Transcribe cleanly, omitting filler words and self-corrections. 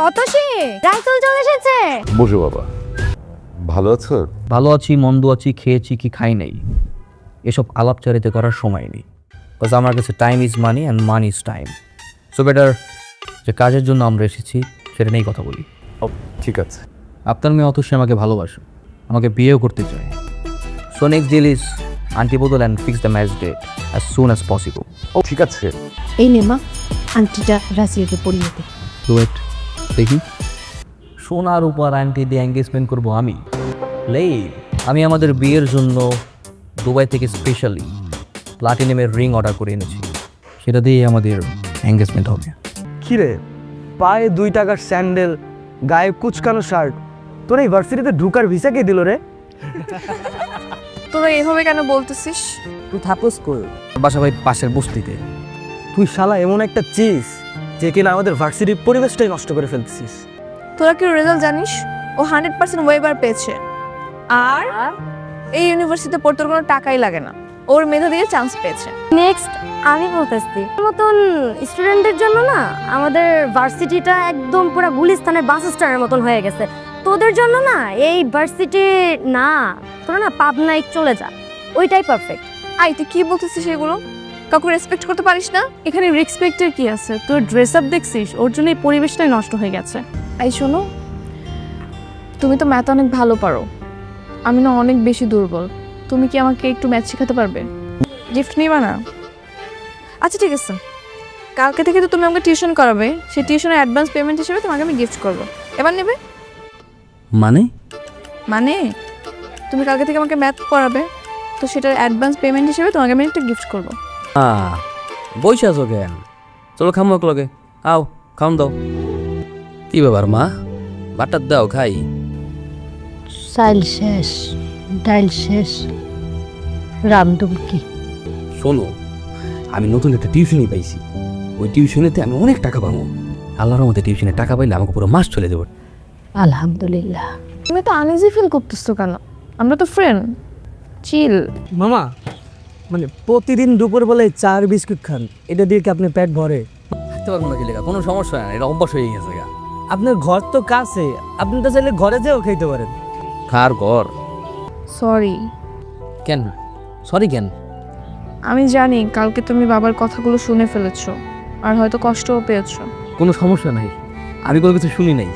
অতসী রাইসুল চলে এসেছে। বসো বাবা, ভালো আছো? ভালো আছি, মন্দ আছি, খেয়েছি কি খাই নাই, এসব আলাপচারিতা করার সময় নেই। বিকজ আমার কাছে time is money and money is time. So better যে কাজের জন্য আমরা এসেছি সেটা নিয়েই কথা বলি। ঠিক আছে। আপনার মেয়ে অতসী আমাকে ভালোবাসে, আমাকে বিয়েও করতে চায়। So next deal is aunty বদল and fix the match date as soon as possible. ঠিক আছে। এই নে মা, আন্টিটা রাসিয়াকে পরিয়ে দে। তো ওয়েট দেখি, সোনার উপর আন্টি দিয়ে এঙ্গেজমেন্ট করবো আমি? আমি আমাদের বিয়ের জন্য দুবাই থেকে স্পেশালি প্লাটিনামের রিং অর্ডার করে এনেছি, সেটা দিয়ে আমাদের এঙ্গেজমেন্ট হবে। কিরে, পায়ে 2 টাকার স্যান্ডেল, গায়ে কুচকানো শার্ট, তোর এই ভার্সিটিতে ঢুকার ভিসা কে দিল রে? তোরা এভাবে কেন বলতেছিস? তুই থাকস কই? বাসা ভাই পাশের বস্তিতে। তুই শালা এমন একটা চিজ যে কিনা আমাদের ভার্সিটির পরিবেশটাই নষ্ট করে ফেলতেছিস। তোরা কি রেজাল্ট জানিস? ও 100% ওয়েবার পেয়েছে, আর এই ইউনিভার্সিটিতে পড়তে ওর কোনো টাকাই লাগে না, ওর মেধা দিয়ে চান্স পেয়েছে। নেক্সট আমি বলতেছি, মতন স্টুডেন্টদের জন্য না আমাদের ভার্সিটিটা একদম পুরো গুলিস্তানের বাস স্ট্যান্ডের মতন হয়ে গেছে। তোদের জন্য না এই ভার্সিটি না, তোরা না পাবনায় চলে যা, ওইটাই পারফেক্ট। আই তুই কি বলতেছিস এগুলো? কাউকে রেসপেক্ট করতে পারিস না? এখানে রেসপেক্টের কি আছে? তোর ড্রেস আপ দেখছিস, ওর জন্য এই পরিবেশটাই নষ্ট হয়ে গেছে। আই শোনো, তুমি তো ম্যাথ অনেক ভালো পারো, আমি না অনেক বেশি দুর্বল। তুমি কি আমাকে একটু ম্যাথ শেখাতে পারবে? গিফট নিবা না? আচ্ছা ঠিক আছে, কালকে থেকে তো তুমি আমাকে টিউশন করাবে, সেই টিউশনের অ্যাডভান্স পেমেন্ট হিসেবে তোমাকে আমি গিফট করবো। এবার নেবে? মানে মানে তুমি কালকে থেকে আমাকে ম্যাথ পড়াবে, তো সেটার অ্যাডভান্স পেমেন্ট হিসেবে তোমাকে আমি একটা গিফট করবো। বসে আছো কেন? চলো খামো এক লগে, আও খাম দাও। কি ব্যাপার মা, ভাতটা দাও খাই। চাইল শেষ, ডাইল শেষ, রামদুম কি? শোনো, আমি নতুন একটা টিউশনই পাইছি, ওই টিউশনেতে আমি অনেক টাকা পাবো। আল্লাহর মধ্যে টিউশনে টাকা পাইলে আমাকে পুরো মাস চলে দেবো। আলহামদুলিল্লাহ। তুমি তো আনইজি ফিল করতেছো কেন? আমরা তো ফ্রেন্ড, চিল। মামা, মানে প্রতিদিন দুপুর বেলে 4 বিস্কুট খান, এটা দিয়ে কি আপনার পেট ভরে? খেতে পারবো না কি লেখা, কোনো সমস্যা না, এটা অভ্যাস হয়ে গেছে গা। আপনার ঘর তো কাছে, আপনি তো চাইলে ঘরে যেও খেতে পারেন। কার ঘর? সরি। কেন সরি কেন? আমি জানি কালকে তুমি বাবার কথাগুলো শুনে ফেলেছো আর হয়তো কষ্টও পেয়েছো। কোনো সমস্যা নাই, আমি কোনো কিছু শুনি নাই।